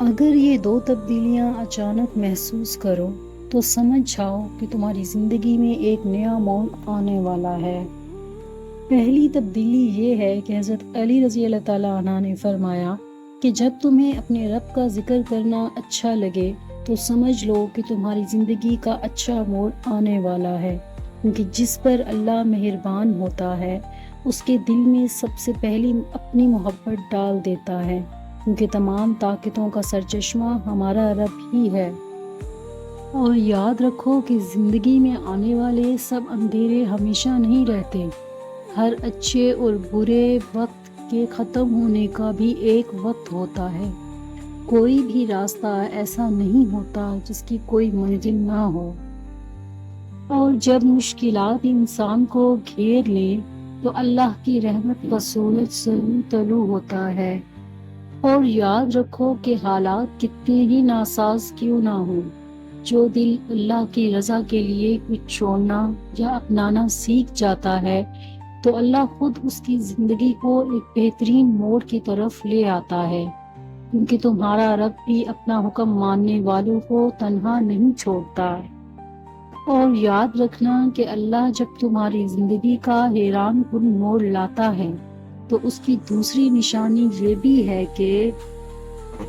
اگر یہ دو تبدیلیاں اچانک محسوس کرو تو سمجھ جاؤ کہ تمہاری زندگی میں ایک نیا موڑ آنے والا ہے۔ پہلی تبدیلی یہ ہے کہ حضرت علی رضی اللہ تعالیٰ عنہ نے فرمایا کہ جب تمہیں اپنے رب کا ذکر کرنا اچھا لگے تو سمجھ لو کہ تمہاری زندگی کا اچھا موڑ آنے والا ہے، کیونکہ جس پر اللہ مہربان ہوتا ہے اس کے دل میں سب سے پہلی اپنی محبت ڈال دیتا ہے، کیونکہ تمام طاقتوں کا سرچشمہ ہمارا رب ہی ہے۔ اور یاد رکھو کہ زندگی میں آنے والے سب اندھیرے ہمیشہ نہیں رہتے، ہر اچھے اور برے وقت کے ختم ہونے کا بھی ایک وقت ہوتا ہے۔ کوئی بھی راستہ ایسا نہیں ہوتا جس کی کوئی منزل نہ ہو، اور جب مشکلات انسان کو گھیر لیں تو اللہ کی رحمت کا سورج ضرور طلوع ہوتا ہے۔ اور یاد رکھو کہ حالات کتنے ہی ناساز کیوں نہ ہوں، جو دل اللہ کی رضا کے لیے کچھ چھوڑنا یا اپنانا سیکھ جاتا ہے تو اللہ خود اس کی زندگی کو ایک بہترین موڑ کی طرف لے آتا ہے، کیونکہ تمہارا رب بھی اپنا حکم ماننے والوں کو تنہا نہیں چھوڑتا۔ اور یاد رکھنا کہ اللہ جب تمہاری زندگی کا حیران کن موڑ لاتا ہے تو اس کی دوسری نشانی یہ بھی ہے کہ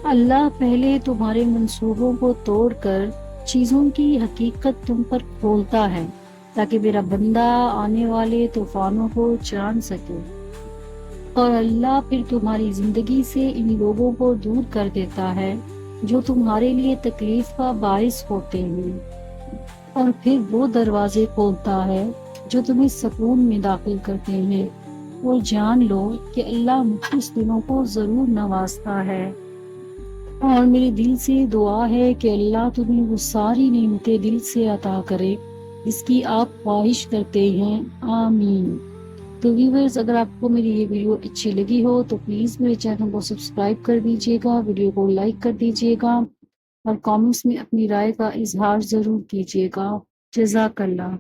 اللہ پہلے تمہارے منصوبوں کو توڑ کر چیزوں کی حقیقت تم پر کھولتا ہے، تاکہ میرا بندہ آنے والے طوفانوں کو جان سکے۔ اور اللہ پھر تمہاری زندگی سے ان لوگوں کو دور کر دیتا ہے جو تمہارے لیے تکلیف کا باعث ہوتے ہیں، اور پھر وہ دروازے کھولتا ہے جو تمہیں سکون میں داخل کرتے ہیں۔ اور جان لو کہ اللہ مخلص دلوں کو ضرور نوازتا ہے۔ اور میرے دل سے دعا ہے کہ اللہ تمہیں وہ ساری نعمتیں دل سے عطا کرے جس کی آپ خواہش کرتے ہیں، آمین۔ تو ویورز، اگر آپ کو میری یہ ویڈیو اچھی لگی ہو تو پلیز میرے چینل کو سبسکرائب کر دیجیے گا، ویڈیو کو لائک کر دیجیے گا، اور کامنٹس میں اپنی رائے کا اظہار ضرور کیجیے گا۔ جزاک اللہ۔